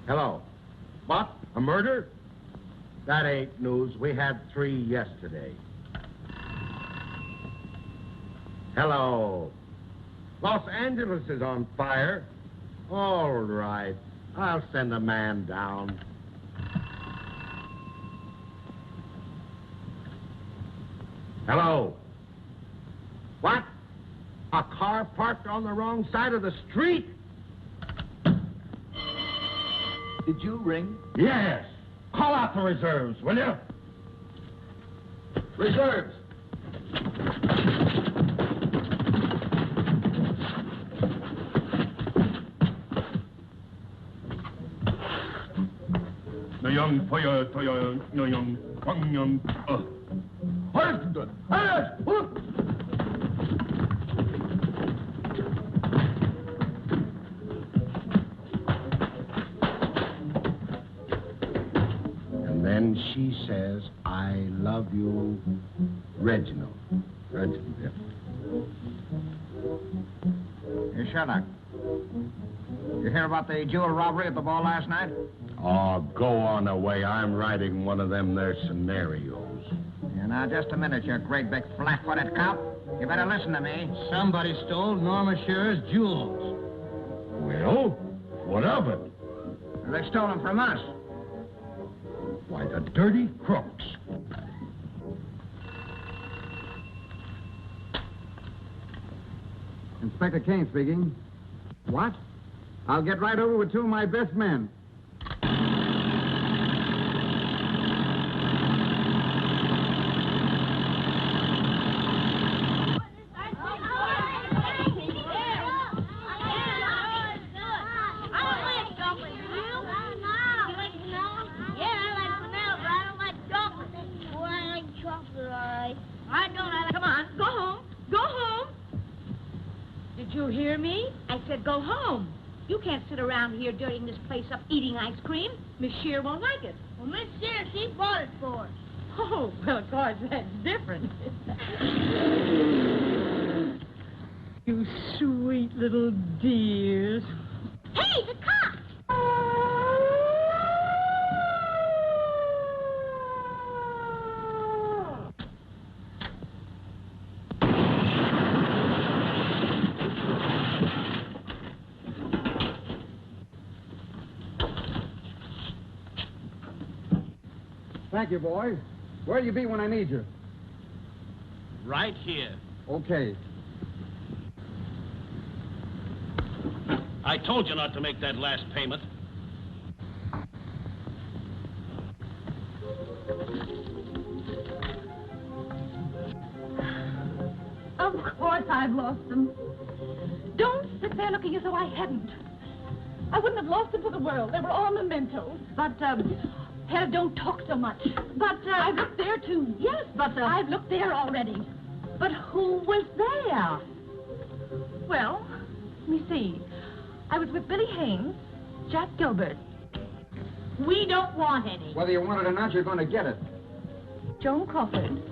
Hello. What? A murder? That ain't news. We had 3 yesterday. Hello. Los Angeles is on fire. All right. I'll send a man down. Hello. What? A car parked on the wrong side of the street? Did you ring? Yes. Call out the reserves, will you? Reserves. No young fire, no young, young. And then she says, I love you, Reginald. Reginald, yeah. Hey, Sherlock. You hear about the jewel robbery at the ball last night? Oh, go on away. I'm writing one of them there scenarios. Yeah, now, just a minute, you great big flat-footed cop. You better listen to me. Somebody stole Norma Shearer's jewels. Well, what of it? They stole them from us. Why, the dirty crooks. Inspector Kane speaking. What? I'll get right over with 2 of my best men. Go home. You can't sit around here dirtying this place up eating ice cream. Miss Shearer won't like it. Well, Miss Shearer, she bought it for us. Oh, well, of course, that's different. You sweet little dears. Hey, the cops! Thank you, boys. Where'll you be when I need you? Right here. Okay. I told you not to make that last payment. Of course I've lost them. Don't sit there looking as though I hadn't. I wouldn't have lost them for the world. They were all mementos. But, Hedda, don't talk so much. But, I've looked there, too. Yes, but, I've looked there already. But who was there? Well, let me see. I was with Billy Haines, Jack Gilbert. We don't want any. Whether you want it or not, you're going to get it. Joan Crawford.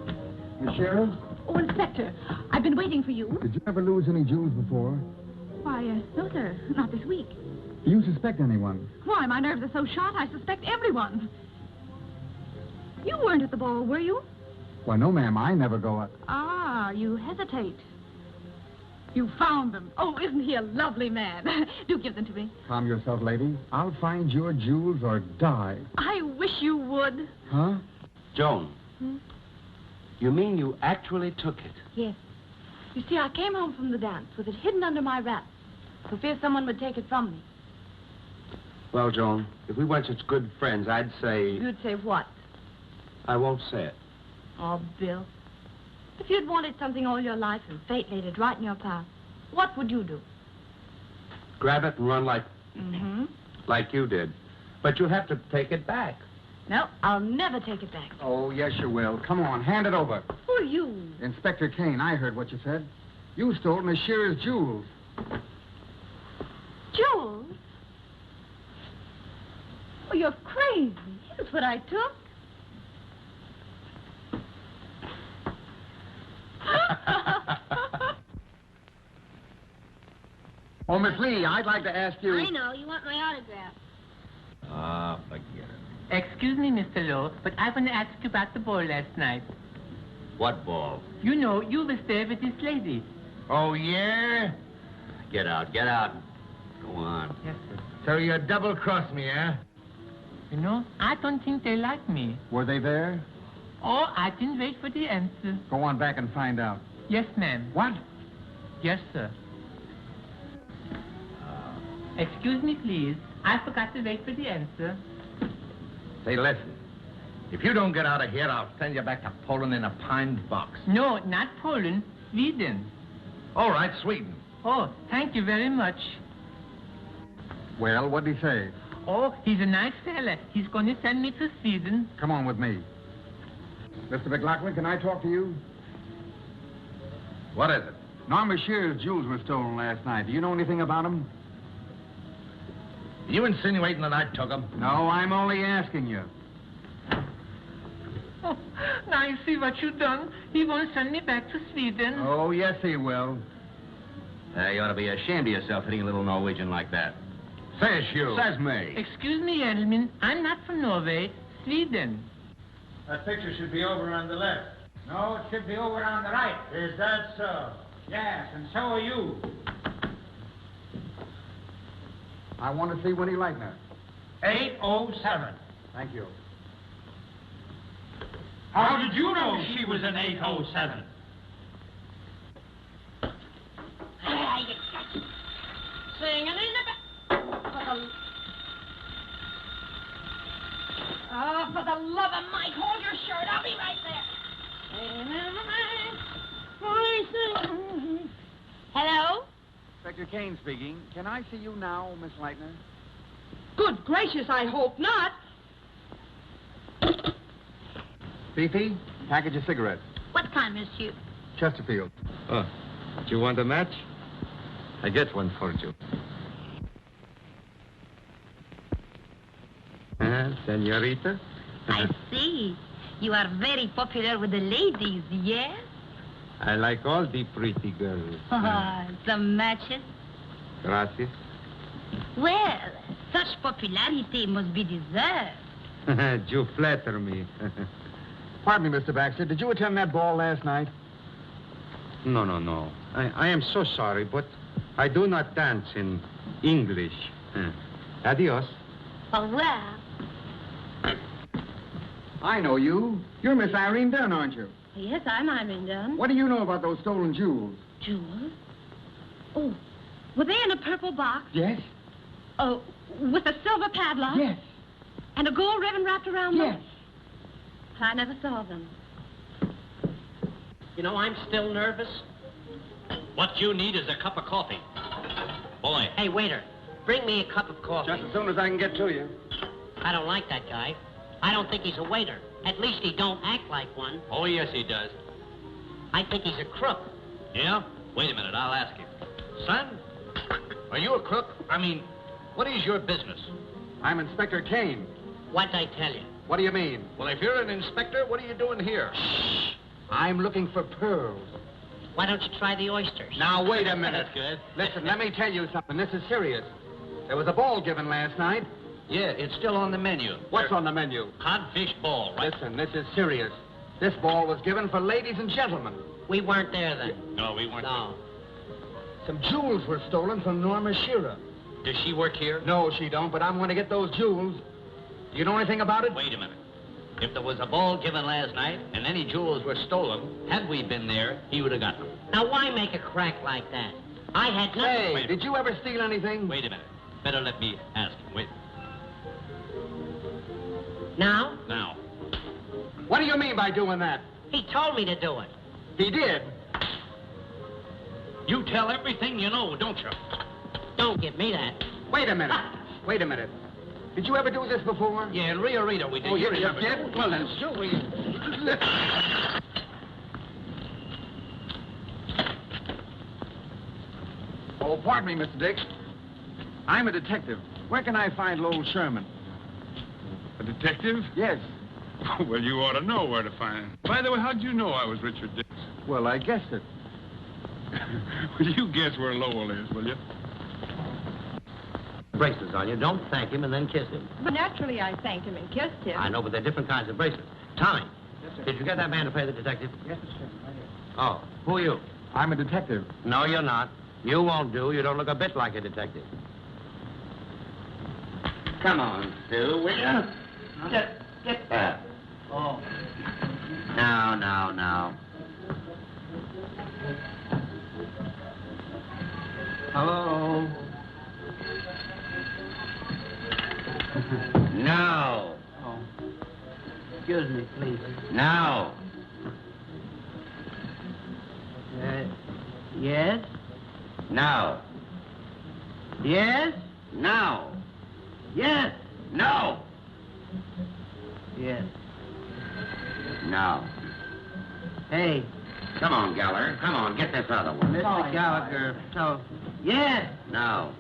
Miss Shearer? Oh, Inspector, I've been waiting for you. Did you ever lose any jewels before? Why, no, sir. Not this week. Do you suspect anyone? Why, my nerves are so shot, I suspect everyone. You weren't at the ball, were you? Why, no, ma'am. I never go up. Ah, you hesitate. You found them. Oh, isn't he a lovely man? Do give them to me. Calm yourself, lady. I'll find your jewels or die. I wish you would. Huh? Joan. You mean you actually took it? Yes. You see, I came home from the dance with it hidden under my wrap for fear someone would take it from me. Well, Joan, if we weren't such good friends, I'd say... You'd say what? I won't say it. Oh, Bill. If you'd wanted something all your life and fate laid it right in your path, what would you do? Grab it and run like... Mm-hmm. Like you did. But you'll have to take it back. No, I'll never take it back. Oh, yes, you will. Come on, hand it over. Who are you? Inspector Kane, I heard what you said. You stole Miss Shearer's jewels. Jewels? Oh, you're crazy. Here's what I took. Oh, Miss Lee, I'd like to ask you... I know. You want my autograph. Forget it. Excuse me, Mr. Lowe, but I want to ask you about the ball last night. What ball? You know, you was there with this lady. Oh, yeah? Get out, get out. Go on. Yes, sir. So you double-crossed me, eh? You know, I don't think they like me. Were they there? Oh, I didn't wait for the answer. Go on back and find out. Yes, ma'am. What? Yes, sir. Excuse me, please. I forgot to wait for the answer. Say, listen. If you don't get out of here, I'll send you back to Poland in a pine box. No, not Poland. Sweden. All right, Sweden. Oh, thank you very much. Well, what'd he say? Oh, he's a nice fella. He's going to send me to Sweden. Come on with me. Mr. McLaglen, can I talk to you? What is it? Norma Shearer's jewels were stolen last night. Do you know anything about them? You insinuating that I took them? No, I'm only asking you. Oh, now you see what you've done. He won't send me back to Sweden. Oh, yes, he will. You ought to be ashamed of yourself hitting a little Norwegian like that. Says you. Says me. Excuse me, gentlemen. I'm not from Norway. Sweden. That picture should be over on the left. No, it should be over on the right. Is that so? Yes, and so are you. I want to see Winnie Lightner. 807. Thank you. How did you know she was an 807? Singing in the back. Oh, for the love of Mike, hold your shirt. I'll be right there. Hello? Inspector Kane speaking. Can I see you now, Miss Lightner? Good gracious, I hope not. Fifi, package of cigarettes. What kind, monsieur? Chesterfield. Oh, do you want a match? I get one for you. Senorita? I see. You are very popular with the ladies, yes? I like all the pretty girls. Some matches? Gracias. Well, such popularity must be deserved. You flatter me. Pardon me, Mr. Baxter. Did you attend that ball last night? No. I am so sorry, but I do not dance in English. Adios. Au revoir. I know you. You're Miss Irene Dunne, aren't you? Yes, I'm Irene Dunne. What do you know about those stolen jewels? Jewels? Oh, were they in a purple box? Yes. Oh, with a silver padlock? Yes. And a gold ribbon wrapped around them? Yes. I never saw them. You know, I'm still nervous. What you need is a cup of coffee. Boy. Hey, waiter, bring me a cup of coffee. Just as soon as I can get to you. I don't like that guy. I don't think he's a waiter. At least he don't act like one. Oh, yes, he does. I think he's a crook. Yeah? Wait a minute, I'll ask him. Son, are you a crook? I mean, what is your business? I'm Inspector Kane. What'd I tell you? What do you mean? Well, if you're an inspector, what are you doing here? I'm looking for pearls. Why don't you try the oysters? Now, wait a minute. That's good. Listen, let me tell you something. This is serious. There was a ball given last night. Yeah, it's still on the menu. What's on the menu? Codfish ball, right? Listen, this is serious. This ball was given for ladies and gentlemen. We weren't there then. No, we weren't there. Some jewels were stolen from Norma Shearer. Does she work here? No, she don't, but I'm going to get those jewels. Do you know anything about it? Wait a minute. If there was a ball given last night and any jewels were stolen, had we been there, he would have got them. Now, why make a crack like that? I had nothing... Hey, did you ever steal anything? Wait a minute. Better let me ask him. Wait. Now? Now. What do you mean by doing that? He told me to do it. He did? You tell everything you know, don't you? Don't give me that. Wait a minute. Wait a minute. Did you ever do this before? Yeah, in Rio Rita we did. Oh, you did? Well, then, sure we... Oh, pardon me, Mr. Dix. I'm a detective. Where can I find Lowell Sherman? A detective? Yes. Well, you ought to know where to find him. By the way, how'd you know I was Richard Dix? Well, I guessed it. Will you guess where Lowell is, will you? bracelets on you. Don't thank him and then kiss him. But naturally, I thanked him and kissed him. I know, but they're different kinds of bracelets. Tommy. Yes, sir. Did you get that man to play the detective? Yes, sir. Right here. Oh, who are you? I'm a detective. No, you're not. You won't do. You don't look a bit like a detective. Come on, Sue, will you? Get that. Oh. Now. Hello. No. Oh. Excuse me, please. No. Yes? No. Yes? No. Yes. No. Yes. No. Hey, Come on, Geller. Come on, get this other one. Mr. Gallagher. So, yes. No.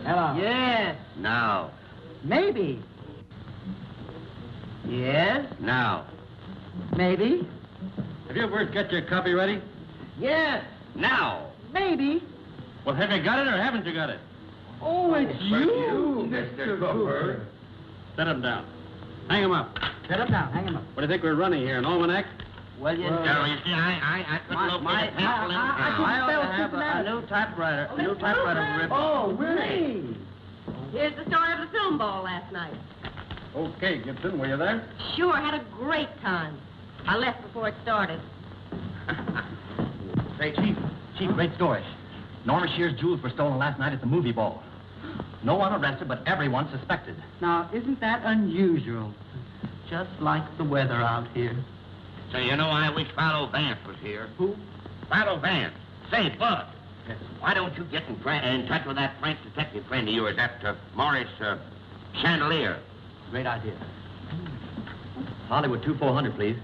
Hello. Yes. No. Maybe. Yes. No. Maybe. Have you ever got your copy ready? Yes. No. Maybe. Well, have you got it or haven't you got it? Oh, it's you, Mr. Cooper. Set him down. Hang him up. Set him down. Hang him up. What do you think we're running here, an almanac? Well, you No, you see, I couldn't locate a pencil in town. I ought to have a new typewriter. A new typewriter ribbon. Oh, really? Here's the story of the film ball last night. Okay, Gibson, were you there? Sure, had a great time. I left before it started. Say, Chief, great story. Norma Shearer's jewels were stolen last night at the movie ball. No one arrested, but everyone suspected. Now, isn't that unusual? Just like the weather out here. Say, you know, I wish Farrell Vance was here. Who? Farrell Vance. Say, Bud, why don't you get in touch with that French detective friend of yours, that Maurice Chandelier? Great idea. Hollywood 2400, please.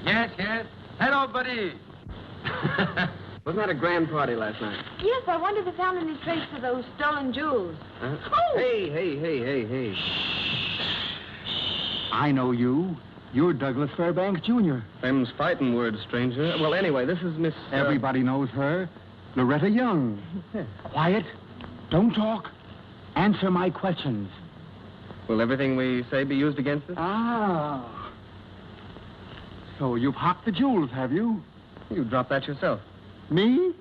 Yes. Hello, buddy. Wasn't that a grand party last night? Yes, I wonder if they found any trace of those stolen jewels. Huh? Oh! Hey. I know you. You're Douglas Fairbanks, Jr. Them's fighting words, stranger. Well, anyway, this is Miss... Everybody knows her. Loretta Young. Quiet. Don't talk. Answer my questions. Will everything we say be used against us? Ah. So you've hocked the jewels, have you? You dropped that yourself. Me?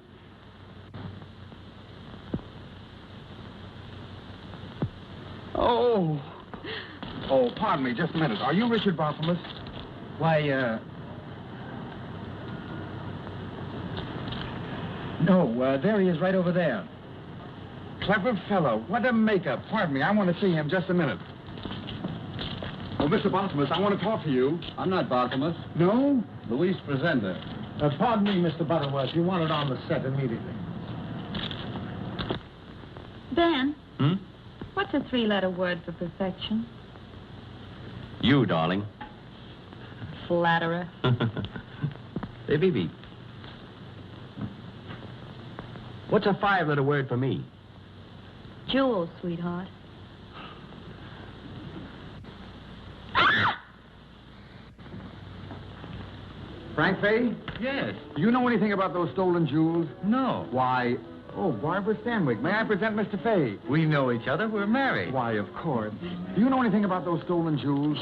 Oh, pardon me, just a minute. Are you Richard Barthelmess? Why, No, there he is right over there. Clever fellow. What a makeup. Pardon me, I want to see him just a minute. Oh, Mr. Barthelmess, I want to talk to you. I'm not Barthelmess. No? Luis Presenda. Pardon me, Mr. Butterworth. You want it on the set immediately. Ben, what's a three-letter word for perfection? You, darling. Flatterer. Say, Bibi. What's a five-letter word for me? Jewels, sweetheart. Frank Fay? Yes. Do you know anything about those stolen jewels? No. Why, Barbara Stanwyck. May I present Mr. Fay? We know each other. We're married. Why, of course. Do you know anything about those stolen jewels?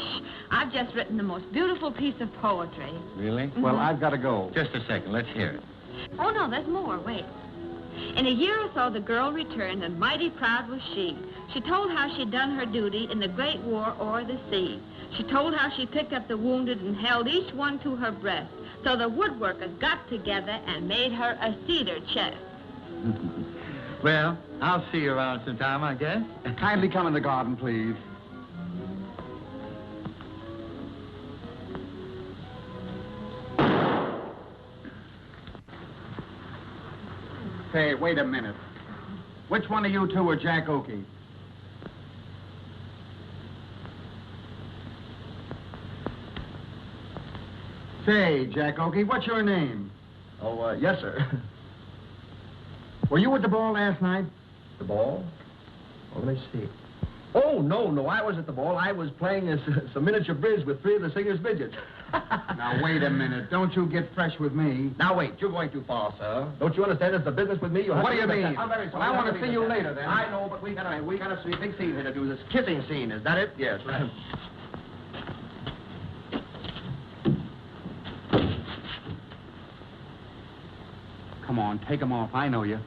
I've just written the most beautiful piece of poetry. Really? Well, I've got to go. Just a second. Let's hear it. Oh, no, there's more. Wait. In a year or so, the girl returned, and mighty proud was she. She told how she'd done her duty in the great war o'er the sea. She told how she picked up the wounded and held each one to her breast. So the woodworkers got together and made her a cedar chest. Well, I'll see you around sometime, I guess. Kindly come in the garden, please. Say, wait a minute. Which one of you two are Jack Oakey? Say, Jack Oakey, what's your name? Oh, yes, sir. Were you at the ball last night? The ball? Oh, let me see. Oh, no, I was at the ball. I was playing some miniature bridge with three of the singers' midgets. Now, wait a minute. Don't you get fresh with me. Now, wait. You're going too far, sir. Don't you understand it's the business with me? You have What to do you respect mean? that. I'm very sorry. Well, I want to have see leave you it there. later, then. I know, but we got a big scene here to do. This kissing scene. Is that it? Yes, right. Come on, take them off. I know you.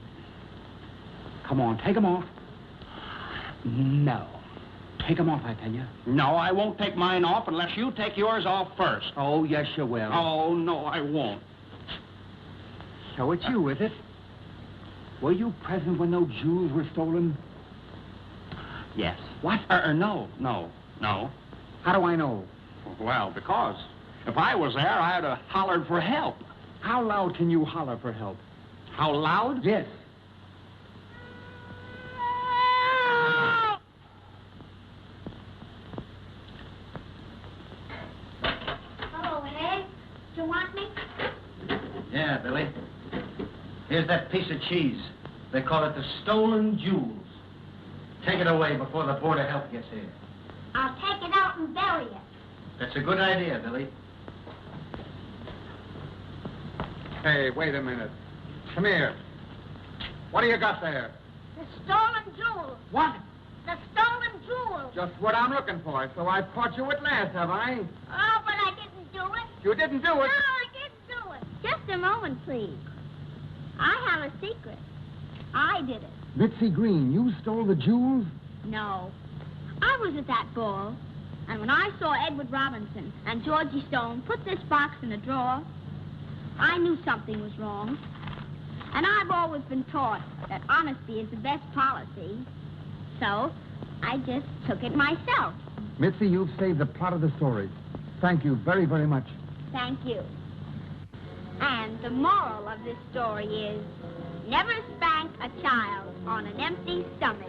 Come on, take them off. No. Take them off, I tell you. No, I won't take mine off unless you take yours off first. Oh, yes, you will. Oh, no, I won't. So it's you, is it? Were you present when those jewels were stolen? Yes. What? No. How do I know? Well, because if I was there, I'd have hollered for help. How loud can you holler for help? How loud? Yes. Hello, Ed. Do you want me? Yeah, Billy. Here's that piece of cheese. They call it the Stolen Jools. Take it away before the Board of Health gets here. I'll take it out and bury it. That's a good idea, Billy. Hey, wait a minute. Come here. What do you got there? The stolen jewels. What? The stolen jewels. Just what I'm looking for. So I've caught you at last, have I? Oh, but I didn't do it. You didn't do No, it. I didn't do it. Just a moment, please. I have a secret. I did it. Mitzi Green, you stole the jewels? No. I was at that ball, and when I saw Edward Robinson and Georgie Stone put this box in a drawer, I knew something was wrong. And I've always been taught that honesty is the best policy. So, I just took it myself. Mitzi, you've saved the plot of the story. Thank you very, very much. Thank you. And the moral of this story is, never spank a child on an empty stomach.